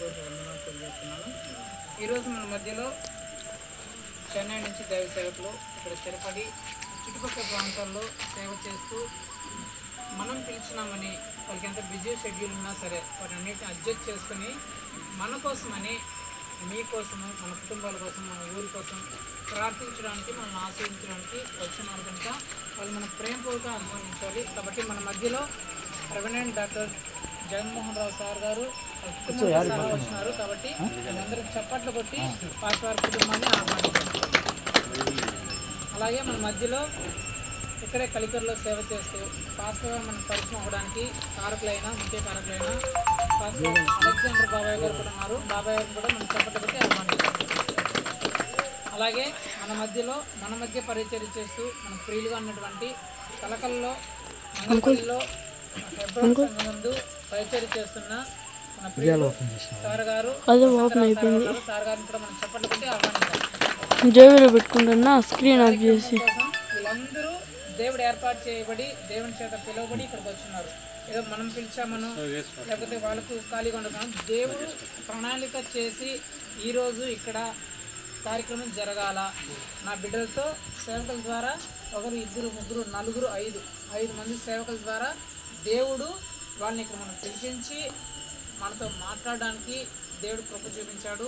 హృదయపూర్వక వందనాలు తెలియజేస్తున్నాను. ఈరోజు మన మధ్యలో చెన్నై నుంచి దైవ సేవకులు ఇక్కడ స్థిరపడి చుట్టుపక్కల ప్రాంతాల్లో సేవ చేస్తూ మనం పిలిచినామని వాళ్ళకి ఎంత బిజీ షెడ్యూల్ ఉన్నా సరే వాటన్నిటిని అడ్జస్ట్ చేసుకుని మన కోసమని మీకోసము మన కుటుంబాల కోసం మన ఊరి కోసం ప్రార్థించడానికి మనల్ని ఆశ్రయించడానికి వచ్చినారు కనుక వాళ్ళు మన ప్రేమపూర్వకంగా ఆహ్వానించాలి. కాబట్టి మన మధ్యలో reverend doctor Jaganmohan Rao sir గారు వచ్చినారు. కాబట్టి అందరికి చప్పట్లు కొట్టి పాస్వారి కుటుంబాన్ని ఆహ్వానించారు. అలాగే మన మధ్యలో ఇక్కడే కలికర్లో సేవ చేస్తూ పాస్టర్ గారు మనకు పరిచయం అవ్వడానికి ముఖ్య కారకులైన పాస్టర్ అలెగ్జాండర్ బాబాయ్ గారు కూడా ఉన్నారు. బాబాయ్ గారిని కూడా మనం చప్పట్లు కొట్టి ఆహ్వానించారు. అలాగే మన మధ్య పరిచర్య చేస్తూ మన ప్రియులుగా ఉన్నటువంటి కలకల్లో మంగళపల్లిలో ముందు పరిచర్య చేస్తున్న మన ప్రియులు సార్ గారు సార్ గారిని కూడా మనం చప్పట్లు కొట్టి ఆహ్వానించారు. పెట్టుకుంటున్నా స్క్రీన్ ఆఫ్ చేసి వీళ్ళందరూ దేవుడు ఏర్పాటు చేయబడి దేవుని చేత పిలువబడి ఇక్కడికి వచ్చినారు. ఏదో మనం పిలిచామను లేకపోతే వాళ్ళకు ఖాళీగా ఉండదు. దేవుడు ప్రణాళిక చేసి ఈరోజు ఇక్కడ కార్యక్రమం జరగాల. నా బిడ్డలతో సేవకుల ద్వారా ఒకరు, ఇద్దరు, ముగ్గురు, నలుగురు, ఐదు మంది సేవకుల ద్వారా దేవుడు వాళ్ళని ఇక్కడ మనం పిలిపించి మనతో మాట్లాడడానికి దేవుడు కృప చూపించాడు.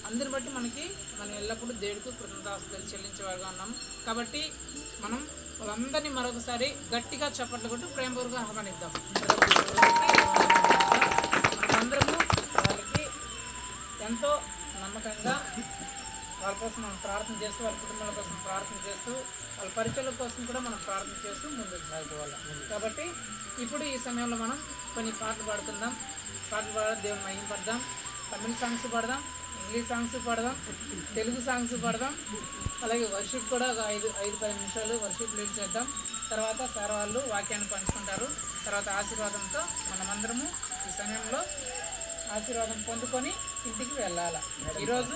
అందరిని బట్టి మనం ఎల్లప్పుడూ దేవుడికి కృతజ్ఞతాస్తుతులు చెల్లించేవారుగా ఉన్నాం. కాబట్టి మనం వాళ్ళందరినీ మరొకసారి గట్టిగా చప్పట్లు కొట్టి ప్రేమపూర్వకంగా ఆహ్వానిద్దాం. మనమందరము వాళ్ళకి ఎంతో నమ్మకంగా వాళ్ళ కోసం మనం ప్రార్థన చేస్తూ, వాళ్ళ కుటుంబాల కోసం ప్రార్థన చేస్తూ, వాళ్ళ పరిచయాల కోసం కూడా మనం ప్రార్థన చేస్తూ ముందుకు సాగిపోవాలి. కాబట్టి ఇప్పుడు ఈ సమయంలో మనం కొన్ని పాటలు పాడుకుందాం. పాటలు పాడడం దేవుని మహిమపడదాం. తమిళ సాంగ్స్ పాడదాం, ఇంగ్లీష్ సాంగ్స్ పాడదాం, తెలుగు సాంగ్స్ పాడదాం. అలాగే వర్షిప్ కూడా ఒక 5-10 నిమిషాలు వర్షిప్ లీడ్ చేద్దాం. తర్వాత సార్ వాళ్ళు వాక్యాన్ని పంచుకుంటారు. తర్వాత ఆశీర్వాదంతో మనమందరము ఈ సమయంలో ఆశీర్వాదం పొందుకొని ఇంటికి వెళ్ళాలి. ఈరోజు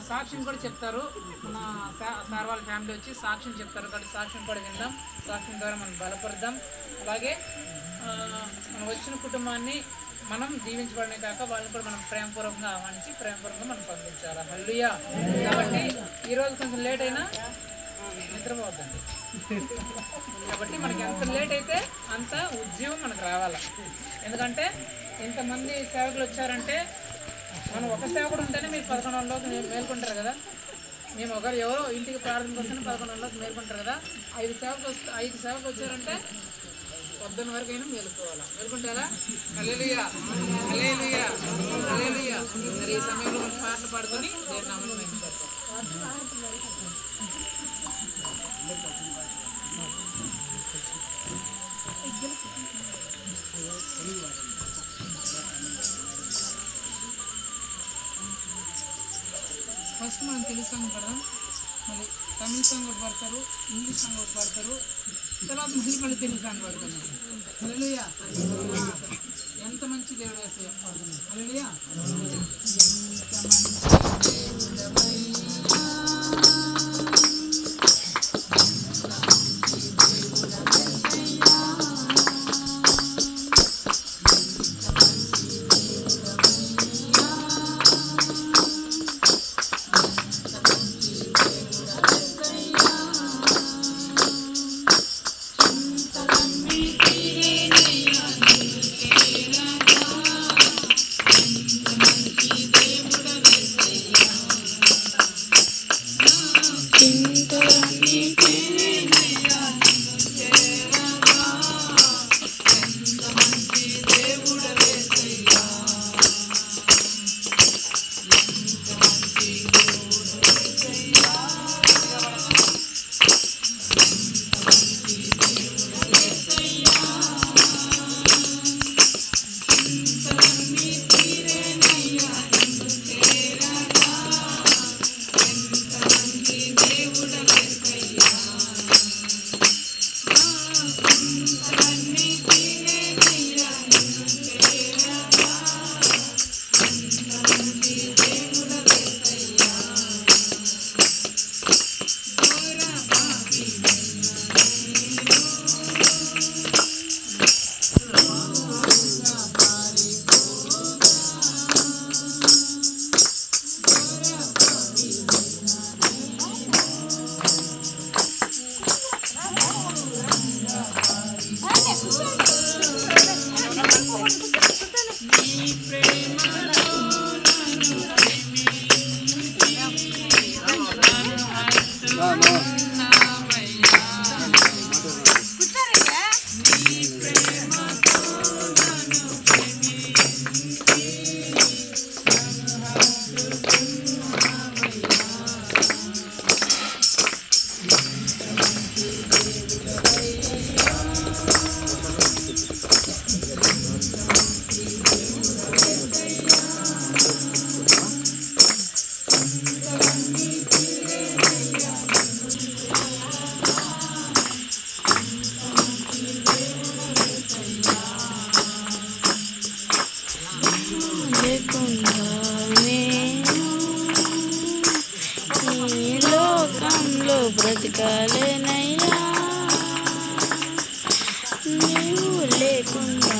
సాక్ష్యం కూడా చెప్తారు. మన సార్ వాళ్ళ ఫ్యామిలీ వచ్చి సాక్ష్యం చెప్తారు. కాబట్టి సాక్ష్యం కూడా విందాం. సాక్ష్యం ద్వారా మనం బలపడదాం. అలాగే మనం వచ్చిన కుటుంబాన్ని మనం దీవించబడమే కాక వాళ్ళని కూడా మనం ప్రేమపూర్వకంగా ఆహ్వానించి ప్రేమపూర్వకంగా మనం పంపించాలి. హల్లెలూయా. కాబట్టి ఈరోజు కొంచెం లేట్ అయినా నిద్రపోవద్దండి. కాబట్టి మనకి ఎంత లేట్ అయితే అంత ఉద్యోగం మనకు రావాలి. ఎందుకంటే ఇంతమంది సేవకులు వచ్చారంటే మనం ఒక సేవకుడు ఉంటేనే మీరు 11 మేల్కొంటారు కదా. మేము ఎవరో ఇంటికి ప్రార్థనకు వస్తేనే 11 మేల్కొంటారు కదా. 5 సేవకులు వచ్చారంటే పొద్దున్న వరకైనా మేలుకుంటారా? హల్లెలూయా, హల్లెలూయా, హల్లెలూయా. మరి ఈ సమయంలో మనం పాటలు పాడుకొని దేవుని నామమును మహిమపరుద్దాం. ఫస్ట్ మనం తెలుగు సాంగ్ పాడదాం, మళ్ళీ తమిళ సాంగ్ ఒకటి పాడతారు, ఇంగ్లీష్ సాంగ్ ఒకటి పాడతారు, తర్వాత మళ్ళీ తెలుగు సాంగ్ పాడుతున్నాం. హల్లెలూయా. ఎంత మంచి దేవుడు యేసయ్య పాడుతున్నాం. హల్లెలూయా. లేకుండా నేను ఈ లోకంలో బ్రతకాలేనయ్యా నీవు లేకుండా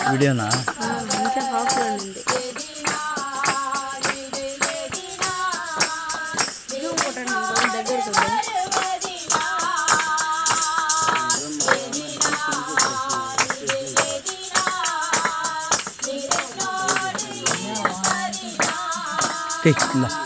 వీడియోనా ఇంకా హాఫ్ ఉంది దగ్గరకు ఇలా